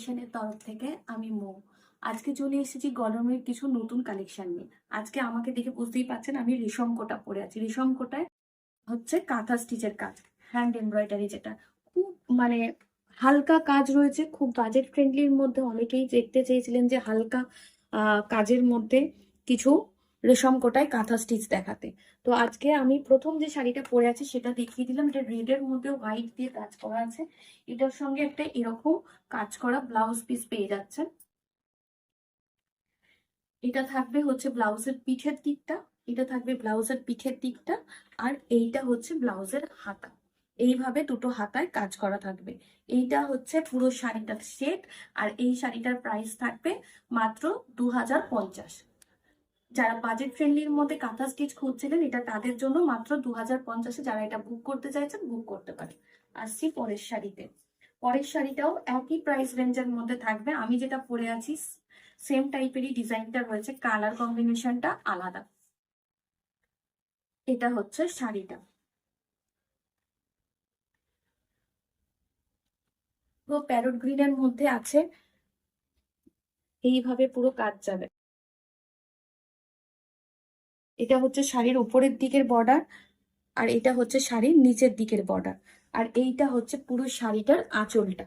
ক্রিয়েশনের তরফ থেকে আমি মৌ। আজকে চলে এসেছি গরমের কিছু নতুন কালেকশন নিয়ে। আজকে আমাকে দেখে বুঝতেই পারছেন আমি রেশম কোটা পরে আছি। রেশম কোটায় হচ্ছে কাঁথা স্টিচের কাজ, হ্যান্ড এমব্রয়ডারি, যেটা খুব মানে হালকা কাজ রয়েছে, খুব বাজেট ফ্রেন্ডলির মধ্যে। অনেকেই দেখতে চেয়েছিলেন যে হালকা কাজের মধ্যে কিছু রেশম কোটায় কাঁথা স্টিচ দেখাতে। তো আজকে আমি প্রথম যে শাড়িটা পরে আছি সেটা দেখিয়ে দিলাম। এটা রেডের মধ্যে হোয়াইট দিয়ে কাজ করা আছে। এটার সঙ্গে একটা এরকম কাজ করা ব্লাউজ পিস পেয়ে যাচ্ছেন। এটা থাকবে হচ্ছে ব্লাউজের পিঠের দিকটা, এটা থাকবে ব্লাউজের পিঠের দিকটা, আর এইটা হচ্ছে ব্লাউজের হাতা। এইভাবে দুটো হাতায় কাজ করা থাকবে। এইটা হচ্ছে পুরো শাড়িটার সেট। আর এই শাড়িটার প্রাইস থাকবে মাত্র 2050। যারা বাজেট ফ্রেন্ডলির মধ্যে কাঁথা স্টিচ খুঁজছিলেন, এটা তাদের জন্য মাত্র 2050-এ যারা এটা বুক করতে চাইছেন বুক করতে পারেন। আসছি পরের শাড়িতে। পরের শাড়িটাও একই প্রাইস রেঞ্জের মধ্যে থাকবে। আমি যেটা পরে আছি সেম টাইপেরই ডিজাইনটা রয়েছে, কালার কম্বিনেশনটা আলাদা। এটা হচ্ছে শাড়িটা, পুরো প্যারট গ্রিনের মধ্যে আছে। এইভাবে পুরো কাজ যাবে। এটা হচ্ছে শাড়ির উপরের দিকের বর্ডার, আর এটা হচ্ছে শাড়ির নিচের দিকের বর্ডার, আর এইটা হচ্ছে পুরো শাড়িটার আঁচলটা।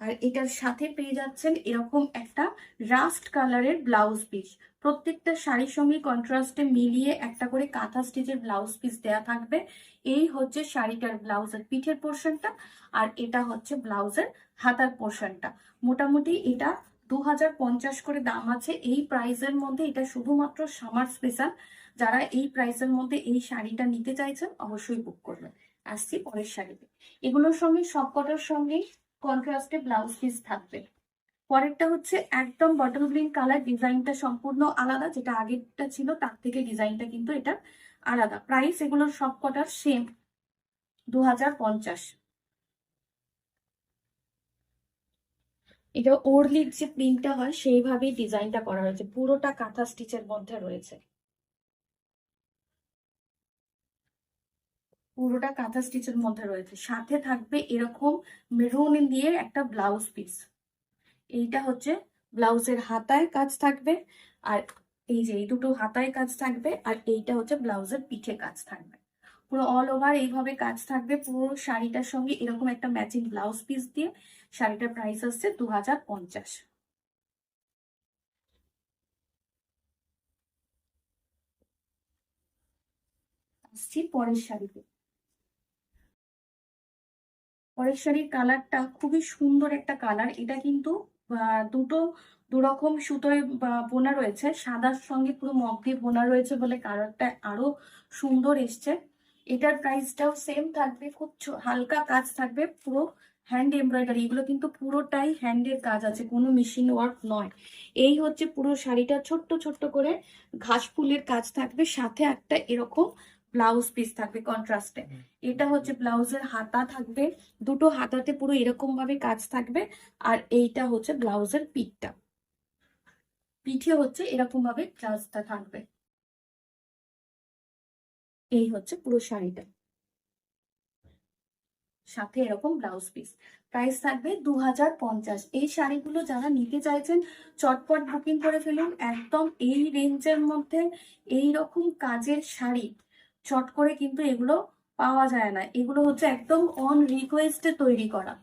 আর এটার সাথে পেয়ে যাচ্ছেন এরকম একটা রাস্ট কালারের ব্লাউজ পিস। প্রত্যেকটা শাড়ির সঙ্গে কন্ট্রাস্টে মিলিয়ে একটা করে কাঁথা স্টিচের ব্লাউজ পিস দেয়া থাকবে। এই হচ্ছে শাড়িটার ব্লাউজের পিঠের পোর্শনটা, আর এটা হচ্ছে ব্লাউজের হাতার পোর্শনটা। মোটামুটি এটা 2050 করে দাম আছে। এই প্রাইসের মধ্যে এটা শুধুমাত্র সামার স্পেশাল। যারা এই প্রাইসের মধ্যে এই শাড়িটা নিতে চাইছেন অবশ্যই বুক করবেন। আসছি পরের শাড়িতে। এগুলোর সঙ্গে সবকটার সঙ্গেই কন্ট্রাস্টে ব্লাউজ পিস থাকবে। পরেরটা হচ্ছে একদম বটল গ্রিন কালার। ডিজাইনটা সম্পূর্ণ আলাদা, যেটা আগেরটা ছিল তার থেকে ডিজাইনটা কিন্তু এটা আলাদা। প্রাইস এগুলোর সবকটার সেম, 2050। এটা ওরলির যে প্রিন্টটা হয় সেইভাবেই ডিজাইনটা করা হয়েছে, পুরোটা কাঁথা স্টিচের মধ্যে রয়েছে। পুরোটা কাঁথা স্টিচের মধ্যে রয়েছে। সাথে থাকবে এরকম মেরুন দিয়ে একটা ব্লাউজ পিস। এইটা হচ্ছে ব্লাউজের হাতায় কাজ থাকবে, আর এই যে এই দুটো হাতায় কাজ থাকবে, আর এইটা হচ্ছে ব্লাউজের পিঠে কাজ থাকবে। পুরো অল ওভার এইভাবে কাজ থাকবে পুরো শাড়িটার সঙ্গে এরকম একটা ম্যাচিং ব্লাউজ পিস দিয়ে। শাড়িটার প্রাইস আসছে 2050। আসছি পরের শাড়িতে। পরের শাড়ির কালারটা খুবই সুন্দর একটা কালার। এটা কিন্তু দুটো দুরকম সুতোয় বোনা রয়েছে, সাদার সঙ্গে পুরো মগ দিয়ে বোনা রয়েছে বলে কালারটা আরো সুন্দর এসছে। এটার প্রাইসটাও সেম থাকবে, খুব হালকা কাজ থাকবে, পুরো হ্যান্ড এমব্রয়ডারি। এগুলো কিন্তু পুরোটাই হ্যান্ডের কাজ আছে, কোনো মেশিন ওয়ার্ক নয়। এই হচ্ছে পুরো শাড়িটা, ছোট্ট ছোট্ট করে ঘাস ফুলের কাজ থাকবে, সাথে একটা এরকম ব্লাউজ পিস থাকবে কন্ট্রাস্টে। এটা হচ্ছে ব্লাউজের হাতা থাকবে, দুটো হাতাতে পুরো এরকম ভাবে কাজ থাকবে। আর এইটা হচ্ছে ব্লাউজের পিঠটা, পিঠে হচ্ছে এরকম ভাবে কাজটা থাকবে। এই হচ্ছে পুরো শাড়িটা, সাথে এরকম ব্লাউজ পিস। প্রাইস থাকবে 2050। এই শাড়িগুলো যারা নিতে চাইছেন চটপট বুকিং করে ফেলুন। একদম এই রেঞ্জের মধ্যে এই রকম কাজের শাড়ি চট করে কিন্তু এগুলো পাওয়া যায় না। এগুলো হচ্ছে একদম অন রিকোয়েস্টে তৈরি করা।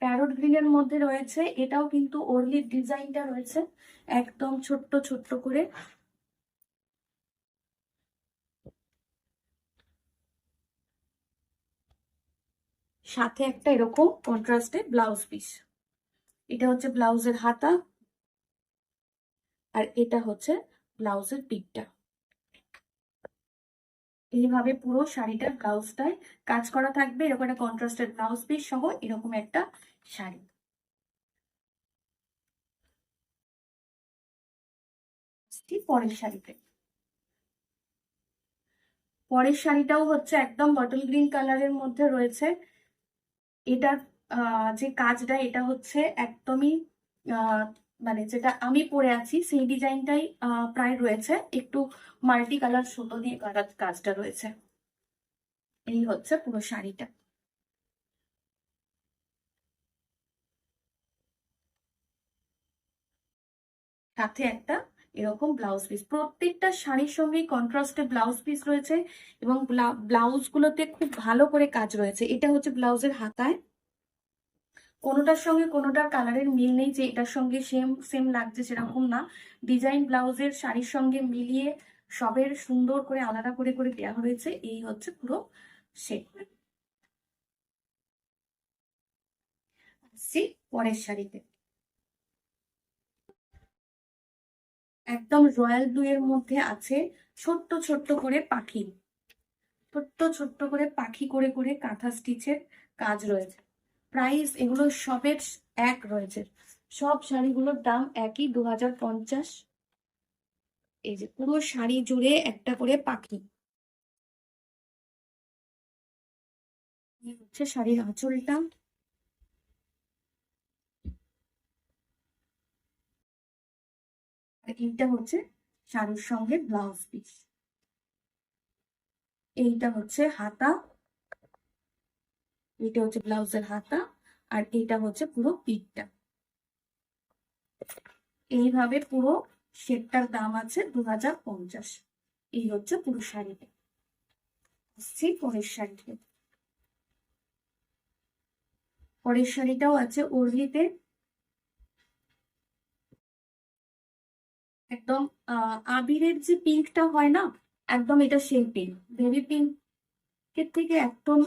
প্যারট গ্রিনের মধ্যে রয়েছে, এটাও কিন্তু ওরলির ডিজাইনটা রয়েছে একদম ছোট্ট ছোট্ট করে। সাথে একটা এরকম কন্ট্রাস্টে ব্লাউজ পিস। এটা হচ্ছে ব্লাউজের হাতা, আর এটা হচ্ছে ব্লাউজের পিকটা। এইভাবে পুরো শাড়িটার ব্লাউজটায় কাজ করা থাকবে, এরকম একটা কন্ট্রাস্টেড ব্লাউজ পিস সহ এরকম একটা শাড়ি। পরের শাড়িতে। পরের শাড়িটাও হচ্ছে একদম বটল গ্রিন কালারের মধ্যে রয়েছে। এটার যে কাজটা এটা হচ্ছে একদমই আহ, মানে যেটা আমি পরে আছি সেই ডিজাইনটাই প্রায় রয়েছে, একটু মাল্টি কালার সুতো দিয়ে কাজটা রয়েছে। এই হচ্ছে পুরো শাড়িটা। সাথে একটা এরকম ব্লাউজ পিস, প্রত্যেকটা শাড়ির সঙ্গে কন্ট্রাস্টে ব্লাউজ পিস রয়েছে এবং ব্লাউজ গুলোতে খুব ভালো করে কাজ রয়েছে। এটা হচ্ছে ব্লাউজের হাতায়, কোনোটার সঙ্গে কোনোটার কালারের মিল নেই যে এটার সঙ্গে সেম সেম লাগছে সেরকম না। ডিজাইন ব্লাউজের শাড়ির সঙ্গে মিলিয়ে সবের সুন্দর করে আলাদা করে করে দেওয়া হয়েছে। এই হচ্ছে পুরো সেট। আসছি পরের শাড়িতে, একদম রয়্যাল ব্লু এর মধ্যে আছে ছোট্ট ছোট্ট করে পাখি, ছোট্ট ছোট্ট করে পাখি করে করে কাঁথা স্টিচের কাজ রয়েছে। প্রাইস এগুলো সবের এক রয়েছে, সব শাড়িগুলোর দাম একই, 2050। এই যে পুরো শাড়ি জুড়ে একটা করে পাখি। এই হচ্ছে শাড়ির আঁচলটা, আর এইটা হচ্ছে শাড়ির সঙ্গে ব্লাউজ পিস। এইটা হচ্ছে হাতা, এটা হচ্ছে ব্লাউজের হাতা, আর এটা হচ্ছে পুরো পিঠটা। এইভাবে পুরো সেটটার দাম আছে 2050। এই হচ্ছে পুরো শাড়িটা। আসছি পরের শাড়িতে, পরের শাড়িটাও আছে ওড়নিতে, একদম আবিরের যে পিঙ্কটা হয় না, একদম এটা সেই পিঙ্ক, বেবি পিঙ্কের থেকে একদম,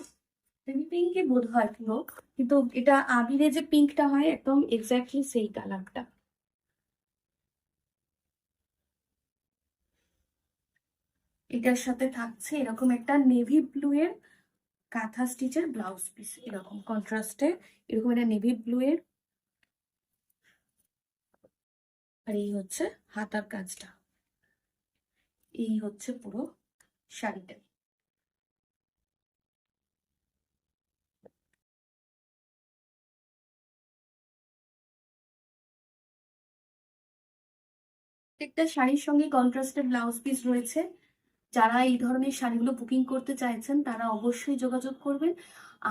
বেবি পিঙ্কই বোধ হয় পুরো, কিন্তু এটা আবিরে যে পিঙ্কটা হয় একদম এক্স্যাক্টলি সেই কালারটা। এটার সাথে থাকছে এরকম একটা নেভি ব্লু এর কাঁথা স্টিচের ব্লাউজ পিস, এরকম কন্ট্রাস্টে এরকম একটা নেভি ব্লু এর। আর এই হচ্ছে হাতার কাজটা। এই হচ্ছে পুরো শাড়িটা। প্রত্যেকটা শাড়ির সঙ্গে কন্ট্রাস্টেড ব্লাউজ পিস রয়েছে। যারা এই ধরনের শাড়িগুলো বুকিং করতে চাইছেন তারা অবশ্যই যোগাযোগ করবেন।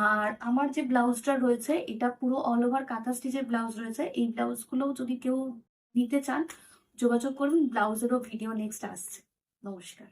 আর আমার যে ব্লাউজটা রয়েছে এটা পুরো অল ওভার কাঁথা স্টিচের ব্লাউজ রয়েছে, এই ব্লাউজগুলোও যদি কেউ নিতে চান যোগাযোগ করবেন, ব্লাউজেরও ভিডিও নেক্সট আসছে। নমস্কার।